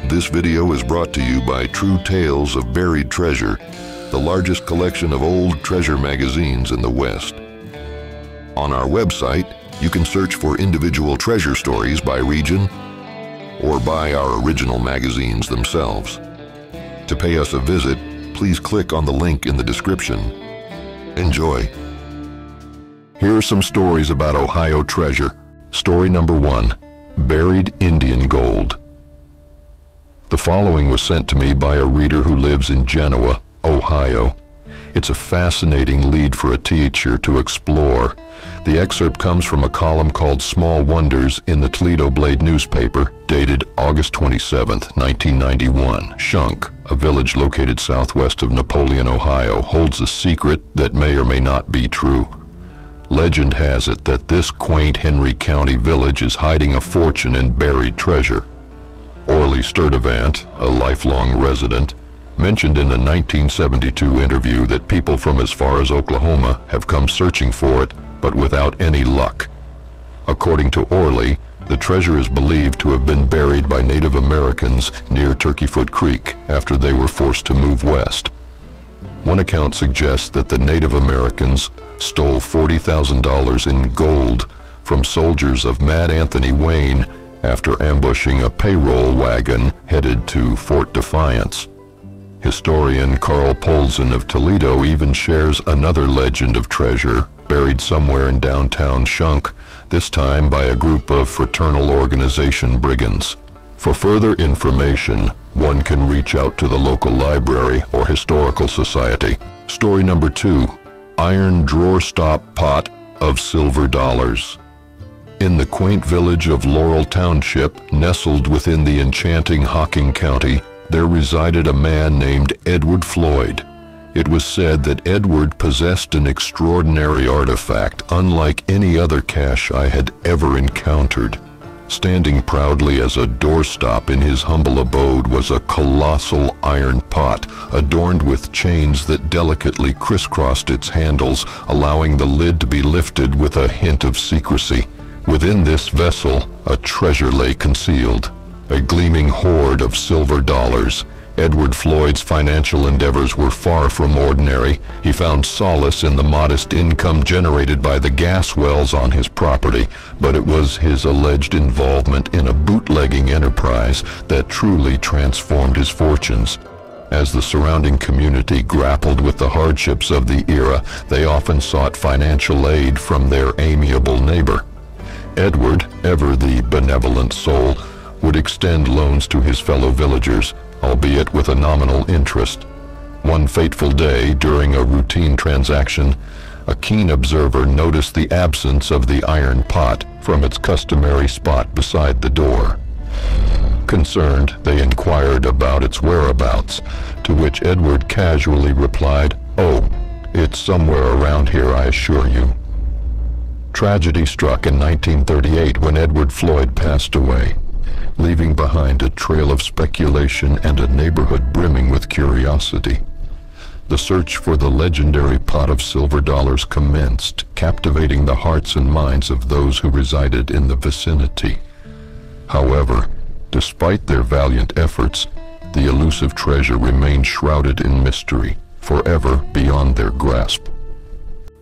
This video is brought to you by True Tales of Buried Treasure, the largest collection of old treasure magazines in the West. On our website, you can search for individual treasure stories by region or by our original magazines themselves. To pay us a visit, please click on the link in the description. Enjoy. Here are some stories about Ohio treasure. Story number 1, Buried Indian Gold. The following was sent to me by a reader who lives in Genoa, Ohio. It's a fascinating lead for a teacher to explore. The excerpt comes from a column called Small Wonders in the Toledo Blade newspaper, dated August 27, 1991. Shunk, a village located southwest of Napoleon, Ohio, holds a secret that may or may not be true. Legend has it that this quaint Henry County village is hiding a fortune in buried treasure. Orly Sturdivant, a lifelong resident, mentioned in a 1972 interview that people from as far as Oklahoma have come searching for it, but without any luck. According to Orly, the treasure is believed to have been buried by Native Americans near Turkey Foot Creek after they were forced to move west. One account suggests that the Native Americans stole $40,000 in gold from soldiers of Mad Anthony Wayne after ambushing a payroll wagon headed to Fort Defiance. Historian Carl Polzin of Toledo even shares another legend of treasure buried somewhere in downtown Shunk, this time by a group of fraternal organization brigands. For further information, one can reach out to the local library or historical society. Story number 2, Iron Drawer Stop Pot of Silver Dollars. In the quaint village of Laurel Township, nestled within the enchanting Hocking County, there resided a man named Edward Floyd. It was said that Edward possessed an extraordinary artifact unlike any other cache I had ever encountered. Standing proudly as a doorstop in his humble abode was a colossal iron pot, adorned with chains that delicately crisscrossed its handles, allowing the lid to be lifted with a hint of secrecy. Within this vessel, a treasure lay concealed, a gleaming hoard of silver dollars. Edward Floyd's financial endeavors were far from ordinary. He found solace in the modest income generated by the gas wells on his property, but it was his alleged involvement in a bootlegging enterprise that truly transformed his fortunes. As the surrounding community grappled with the hardships of the era, they often sought financial aid from their amiable neighbor. Edward, ever the benevolent soul, would extend loans to his fellow villagers, albeit with a nominal interest. One fateful day, during a routine transaction, a keen observer noticed the absence of the iron pot from its customary spot beside the door. Concerned, they inquired about its whereabouts, to which Edward casually replied, "Oh, it's somewhere around here, I assure you." Tragedy struck in 1938 when Edward Floyd passed away, leaving behind a trail of speculation and a neighborhood brimming with curiosity. The search for the legendary pot of silver dollars commenced, captivating the hearts and minds of those who resided in the vicinity. However, despite their valiant efforts, the elusive treasure remained shrouded in mystery, forever beyond their grasp.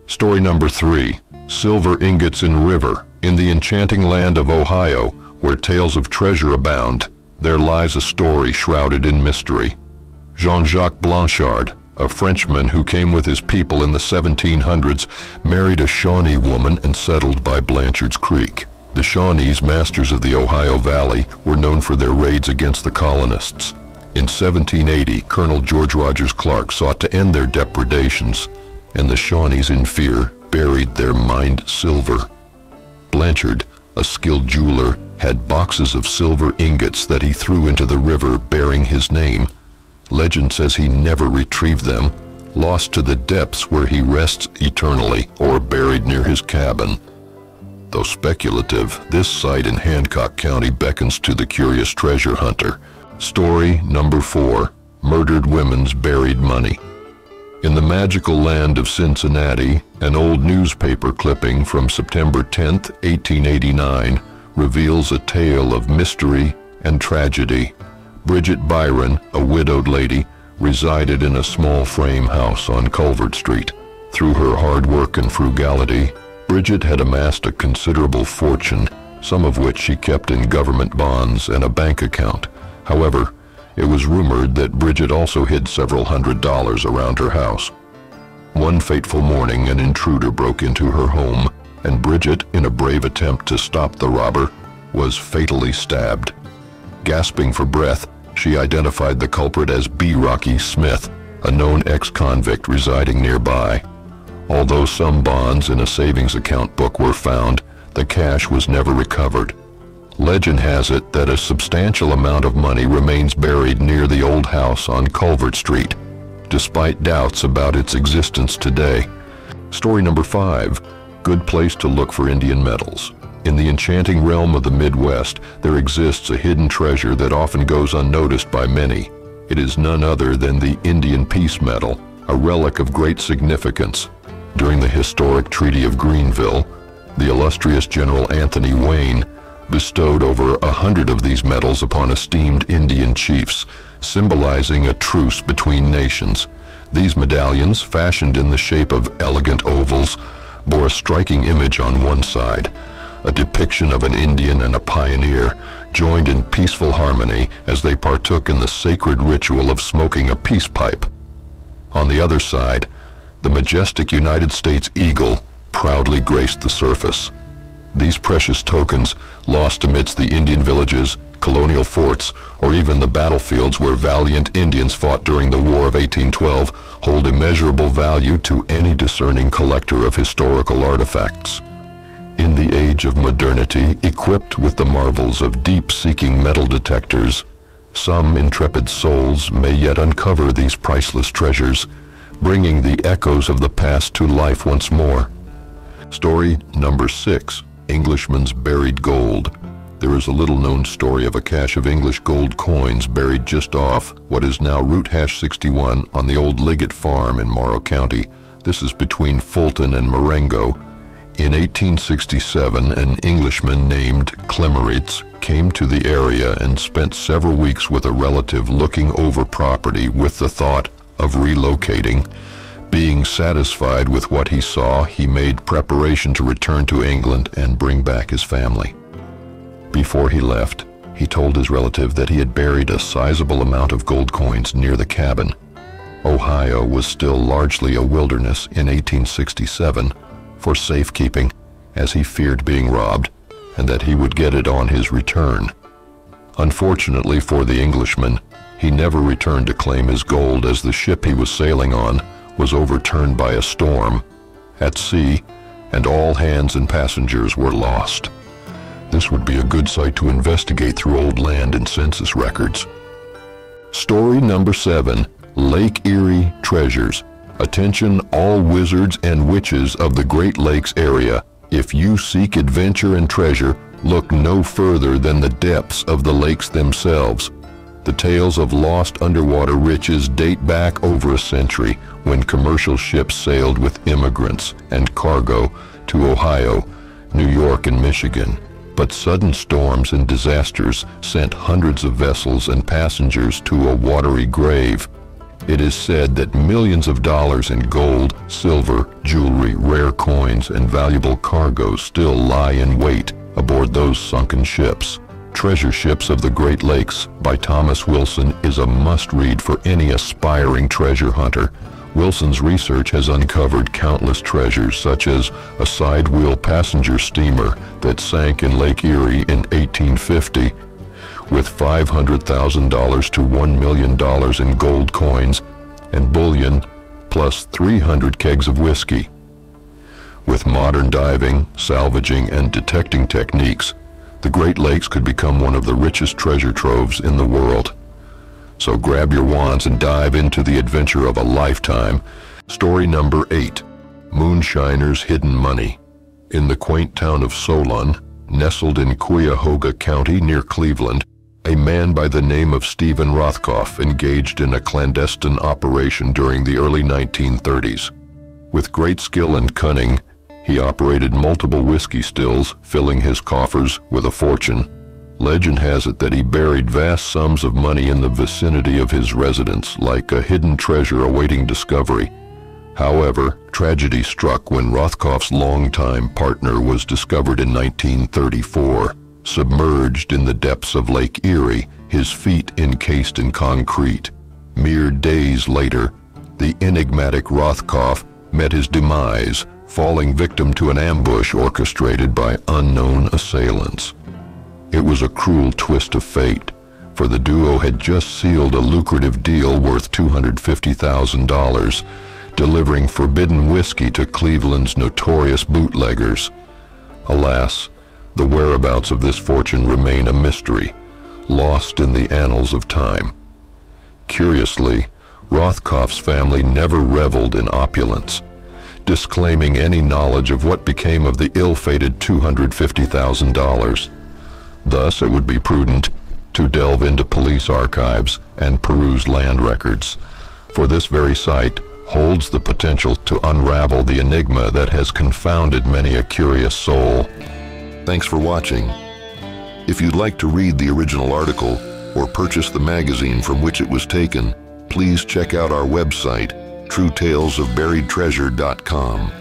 Story number 3, Silver Ingots in River. In the enchanting land of Ohio, where tales of treasure abound, there lies a story shrouded in mystery. Jean-Jacques Blanchard, a Frenchman who came with his people in the 1700s, married a Shawnee woman and settled by Blanchard's Creek. The Shawnees, masters of the Ohio Valley, were known for their raids against the colonists. In 1780, Colonel George Rogers Clark sought to end their depredations, and the Shawnees, in fear, buried their mined silver. Blanchard, a skilled jeweler, had boxes of silver ingots that he threw into the river bearing his name. Legend says he never retrieved them, lost to the depths where he rests eternally or buried near his cabin. Though speculative, this site in Hancock County beckons to the curious treasure hunter. Story number 4, Murdered Women's Buried Money. In the magical land of Cincinnati, an old newspaper clipping from September 10, 1889, reveals a tale of mystery and tragedy. Bridget Byron, a widowed lady, resided in a small frame house on Culvert Street. Through her hard work and frugality, Bridget had amassed a considerable fortune, some of which she kept in government bonds and a bank account. However, it was rumored that Bridget also hid several $100s around her house. One fateful morning, an intruder broke into her home, and Bridget, in a brave attempt to stop the robber, was fatally stabbed. Gasping for breath, she identified the culprit as B. Rocky Smith, a known ex-convict residing nearby. Although some bonds in a savings account book were found, the cash was never recovered. Legend has it that a substantial amount of money remains buried near the old house on Culvert Street, despite doubts about its existence today. Story number 5, good place to look for Indian medals. In the enchanting realm of the Midwest, there exists a hidden treasure that often goes unnoticed by many. It is none other than the Indian Peace Medal, a relic of great significance. During the historic Treaty of Greenville, the illustrious General Anthony Wayne bestowed over 100 of these medals upon esteemed Indian chiefs, symbolizing a truce between nations. These medallions, fashioned in the shape of elegant ovals, bore a striking image on one side, a depiction of an Indian and a pioneer, joined in peaceful harmony as they partook in the sacred ritual of smoking a peace pipe. On the other side, the majestic United States eagle proudly graced the surface. These precious tokens, lost amidst the Indian villages, colonial forts, or even the battlefields where valiant Indians fought during the War of 1812, hold immeasurable value to any discerning collector of historical artifacts. In the age of modernity, equipped with the marvels of deep-seeking metal detectors, some intrepid souls may yet uncover these priceless treasures, bringing the echoes of the past to life once more. Story number 6, Englishman's buried gold. There is a little-known story of a cache of English gold coins buried just off what is now Route #61 on the old Liggett Farm in Morrow County. This is between Fulton and Marengo. In 1867, an Englishman named Clemmeritz came to the area and spent several weeks with a relative looking over property with the thought of relocating. Being satisfied with what he saw, he made preparation to return to England and bring back his family. Before he left, he told his relative that he had buried a sizable amount of gold coins near the cabin. Ohio was still largely a wilderness in 1867 for safekeeping, as he feared being robbed, and that he would get it on his return. Unfortunately for the Englishman, he never returned to claim his gold, as the ship he was sailing on was overturned by a storm at sea, and all hands and passengers were lost. This would be a good site to investigate through old land and census records. Story number 7, Lake Erie Treasures. Attention all wizards and witches of the Great Lakes area. If you seek adventure and treasure, look no further than the depths of the lakes themselves. The tales of lost underwater riches date back over a century, when commercial ships sailed with immigrants and cargo to Ohio, New York, and Michigan. But sudden storms and disasters sent hundreds of vessels and passengers to a watery grave. It is said that millions of dollars in gold, silver, jewelry, rare coins, and valuable cargo still lie in wait aboard those sunken ships. Treasure Ships of the Great Lakes by Thomas Wilson is a must-read for any aspiring treasure hunter. Wilson's research has uncovered countless treasures, such as a side-wheel passenger steamer that sank in Lake Erie in 1850, with $500,000 to $1 million in gold coins and bullion, plus 300 kegs of whiskey. With modern diving, salvaging, and detecting techniques, the Great Lakes could become one of the richest treasure troves in the world. So grab your wands and dive into the adventure of a lifetime. Story number 8, Moonshiner's Hidden Money. In the quaint town of Solon, nestled in Cuyahoga County near Cleveland, a man by the name of Stephen Rothkopf engaged in a clandestine operation during the early 1930s. With great skill and cunning, he operated multiple whiskey stills, filling his coffers with a fortune. Legend has it that he buried vast sums of money in the vicinity of his residence, like a hidden treasure awaiting discovery. However, tragedy struck when Rothkopf's longtime partner was discovered in 1934, submerged in the depths of Lake Erie, his feet encased in concrete. Mere days later, the enigmatic Rothkopf met his demise, falling victim to an ambush orchestrated by unknown assailants. It was a cruel twist of fate, for the duo had just sealed a lucrative deal worth $250,000, delivering forbidden whiskey to Cleveland's notorious bootleggers. Alas, the whereabouts of this fortune remain a mystery, lost in the annals of time. Curiously, Rothkopf's family never reveled in opulence, disclaiming any knowledge of what became of the ill-fated $250,000. Thus, it would be prudent to delve into police archives and peruse land records, for this very site holds the potential to unravel the enigma that has confounded many a curious soul. Thanks for watching. If you'd like to read the original article or purchase the magazine from which it was taken, please check out our website, truetalesofburiedtreasure.com.